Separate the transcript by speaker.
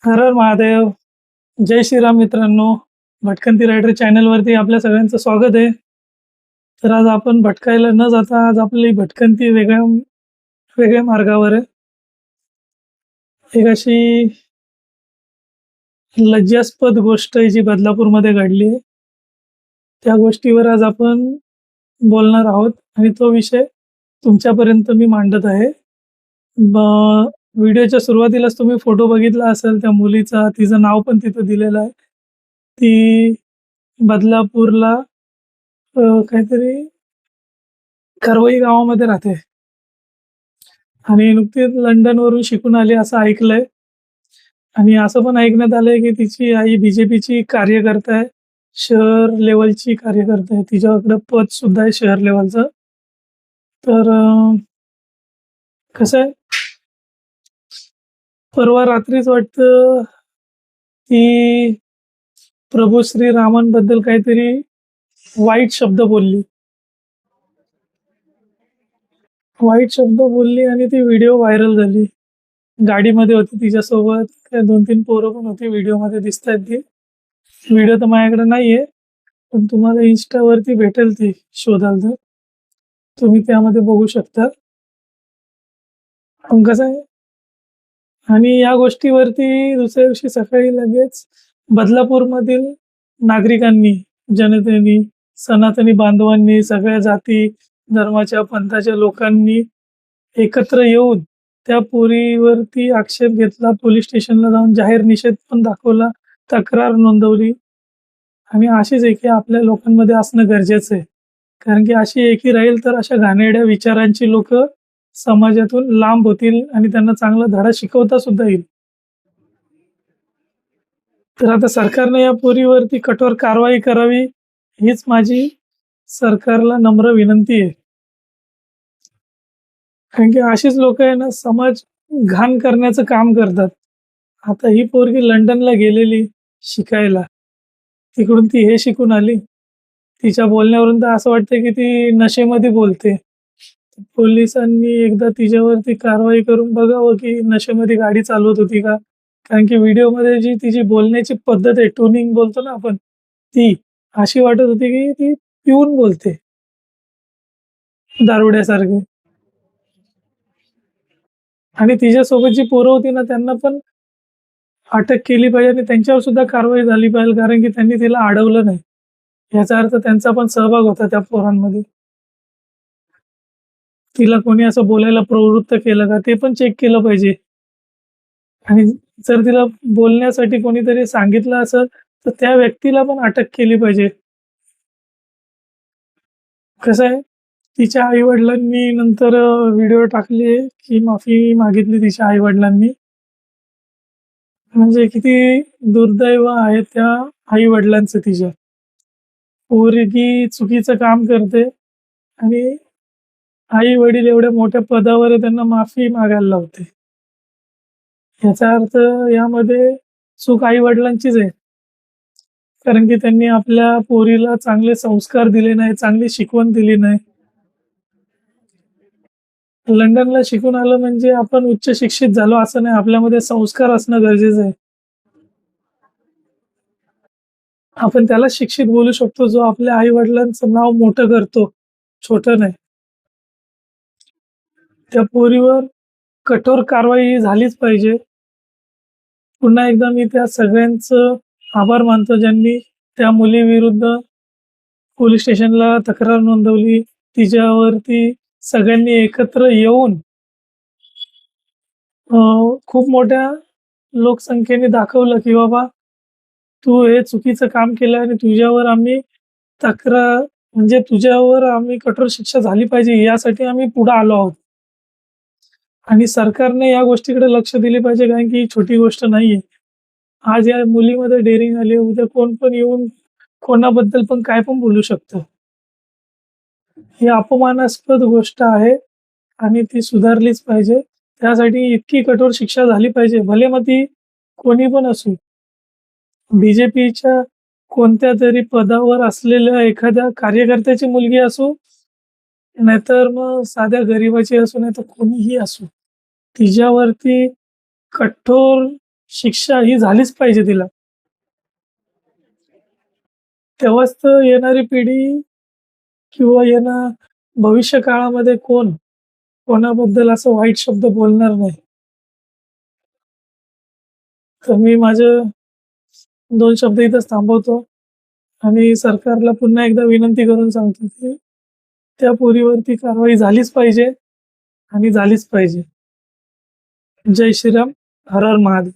Speaker 1: हर हर महादेव. जय श्रीराम मित्रांनो. भटकंती रायडर चॅनलवरती आपल्या सगळ्यांचं स्वागत आहे. तर आज आपण भटकायला न जाता आज आपली भटकंती वेगळ्या वेगळ्या मार्गावर आहे. एक अशी लज्जास्पद गोष्ट आहे जी बदलापूरमध्ये घडली आहे. त्या गोष्टीवर आज आपण बोलणार आहोत आणि तो विषय तुमच्यापर्यंत मी मांडत आहे. ब व्हिडिओच्या सुरुवातीलाच तुम्ही फोटो बघितला असेल त्या मुलीचा, तिचं नाव पण तिथं दिलेलं आहे. ती बदलापूरला काहीतरी करवई गावामध्ये राहते आणि नुकतीच लंडनवरून शिकून आली असं ऐकलंय आणि असं पण ऐकण्यात आलंय की तिची आई बीजेपीची कार्यकर्ता आहे. शहर लेव्हलची कार्यकर्ता आहे. तिच्याकडे पद सुद्धा आहे शहर लेव्हलचं. तर कसं आहे, परवा रात्रीच वाटतं ती प्रभू श्रीरामांबद्दल काहीतरी वाईट शब्द बोलली. वाईट शब्द बोलली आणि ती व्हिडिओ व्हायरल झाली. गाडीमध्ये होती तिच्यासोबत काय 2-3 पोरं पण होती व्हिडिओमध्ये दिसतायत ती. व्हिडिओ तर माझ्याकडे नाहीये, पण तुम्हाला Instaवरती भेटेल ती शोधाल तर. तुम्ही त्यामध्ये बघू शकता. पण कसं आहे आणि या गोष्टीवरती दुसऱ्या दिवशी सकाळी लगेच बदलापूरमधील नागरिकांनी, जनतेने, सनातनी बांधवांनी, सगळ्या जाती, धर्माच्या, पंथाच्या लोकांनी एकत्र येऊन त्या पोरीवरती आक्षेप घेतला. पोलीस स्टेशनला जाऊन जाहीर निषेध पण दाखवला, तक्रार नोंदवली आणि अशीच एकी आपल्या लोकांमध्ये असणं गरजेचं आहे. कारण की अशी एकी राहील तर अशा घाणेरड्या विचारांची लोकं समाजातून लांब होतील आणि त्यांना चांगला धडा शिकवता सुद्धा येईल. तर आता सरकारने या पोरीवरती कठोर कारवाई करावी, हीच माझी सरकारला नम्र विनंती आहे. कारण की अशीच लोकं आहे ना, समाज घाण करण्याचं काम करतात. आता ही पोरगी लंडनला गेलेली शिकायला. तिकडून ती हे शिकून आली. तिच्या बोलण्यावरून तर असं वाटतंय की ती नशेमध्ये बोलते. पोलिसांनी एकदा तिच्यावरती कारवाई करून बघावं की नशेमध्ये गाडी चालवत होती का? कारण की व्हिडिओमध्ये जी तिची बोलण्याची पद्धत आहे, ट्युनिंग बोलतो ना आपण, ती अशी वाटत होती की ती पिऊन बोलते, दारुड्यासारखी. आणि तिच्यासोबत जी पोरं होती ना, त्यांना पण अटक केली पाहिजे आणि त्यांच्यावर सुद्धा कारवाई झाली पाहिजे, कारण की त्यांनी तिला अडवलं नाही. याचा अर्थ त्यांचा पण सहभाग होता त्या पोरांमध्ये. तिला कोणी असं बोलायला प्रवृत्त केलं का, ते पण चेक केलं पाहिजे. आणि जर तिला बोलण्यासाठी कोणीतरी सांगितलं असेल, तर त्या व्यक्तीला पण अटक केली पाहिजे. कसं आहे, तिच्या आई-वडिलांनी नंतर व्हिडिओ टाकले, की माफी मागितली तिच्या आई-वडिलांनी. म्हणजे किती दुर्दैव आहे त्या आई-वडिलांचं तिच्या. पोरगी चुकीचं काम करते आणि आई-वडील एवढ्या मोठ्या पदावर आहे, त्यांना माफी मागायला लावते. याचा अर्थ यामध्ये चूक आई-वडिलांचीच आहे. कारण की त्यांनी आपल्या पोरीला चांगले संस्कार दिले नाही, चांगली शिकवण दिली नाही. लंडनला शिकून आलं म्हणजे आपण उच्च शिक्षित झालो असं नाही. आपल्यामध्ये संस्कार असणं गरजेचं आहे. आपण त्याला शिक्षित बोलू शकतो, जो आपल्या आई-वडिलांचं नाव मोठं करतो, छोटं नाही. त्या पोरीवर कठोर कारवाई झालीच पाहिजे. पुन्हा एकदा मी त्या सगळ्यांचं आभार मानतो, ज्यांनी त्या मुलीविरुद्ध पोलीस स्टेशनला तक्रार नोंदवली. तिच्यावरती सगळ्यांनी एकत्र येऊन अ, खूप मोठ्या लोकसंख्येने दाखवलं, की बाबा तू हे चुकीचं काम केलं आणि तुझ्यावर आम्ही तक्रार म्हणजे तुझ्यावर आम्ही कठोर शिक्षा झाली पाहिजे यासाठी आम्ही पुढे आलो आहोत. आणि सरकारने या गोष्टीकडे लक्ष दिले पाहिजे, कारण की ही छोटी गोष्ट नाहीये. आज या मुलीमध्ये डेअरिंग आली, उद्या कोण पण येऊन कोणाबद्दल पण काय पण बोलू शकतं. ही अपमानास्पद गोष्ट आहे आणि ती सुधारलीच पाहिजे. त्यासाठी इतकी कठोर शिक्षा झाली पाहिजे. भले मग ती कोणी पण असो. बी-जे-पीच्या कोणत्यातरी पदावर असलेल्या एखाद्या कार्यकर्त्याची मुलगी असो, नाहीतर मग साध्या गरिबाची असो, नाहीतर कोणीही असो. तिच्यावरती कठोर शिक्षा ही झालीच पाहिजे तिला. तेव्हाच तर येणारी पिढी किंवा भविष्य काळामध्ये कोणाबद्दल असं वाईट शब्द बोलणार नाही. तर मी माझे 2 शब्द इथेच थांबवतो आणि सरकारला पुन्हा एकदा विनंती करून सांगतो, की त्या पोरीवरती कारवाई झालीच पाहिजे आणि झालीच पाहिजे. जय श्रीराम. हर हर महादेव.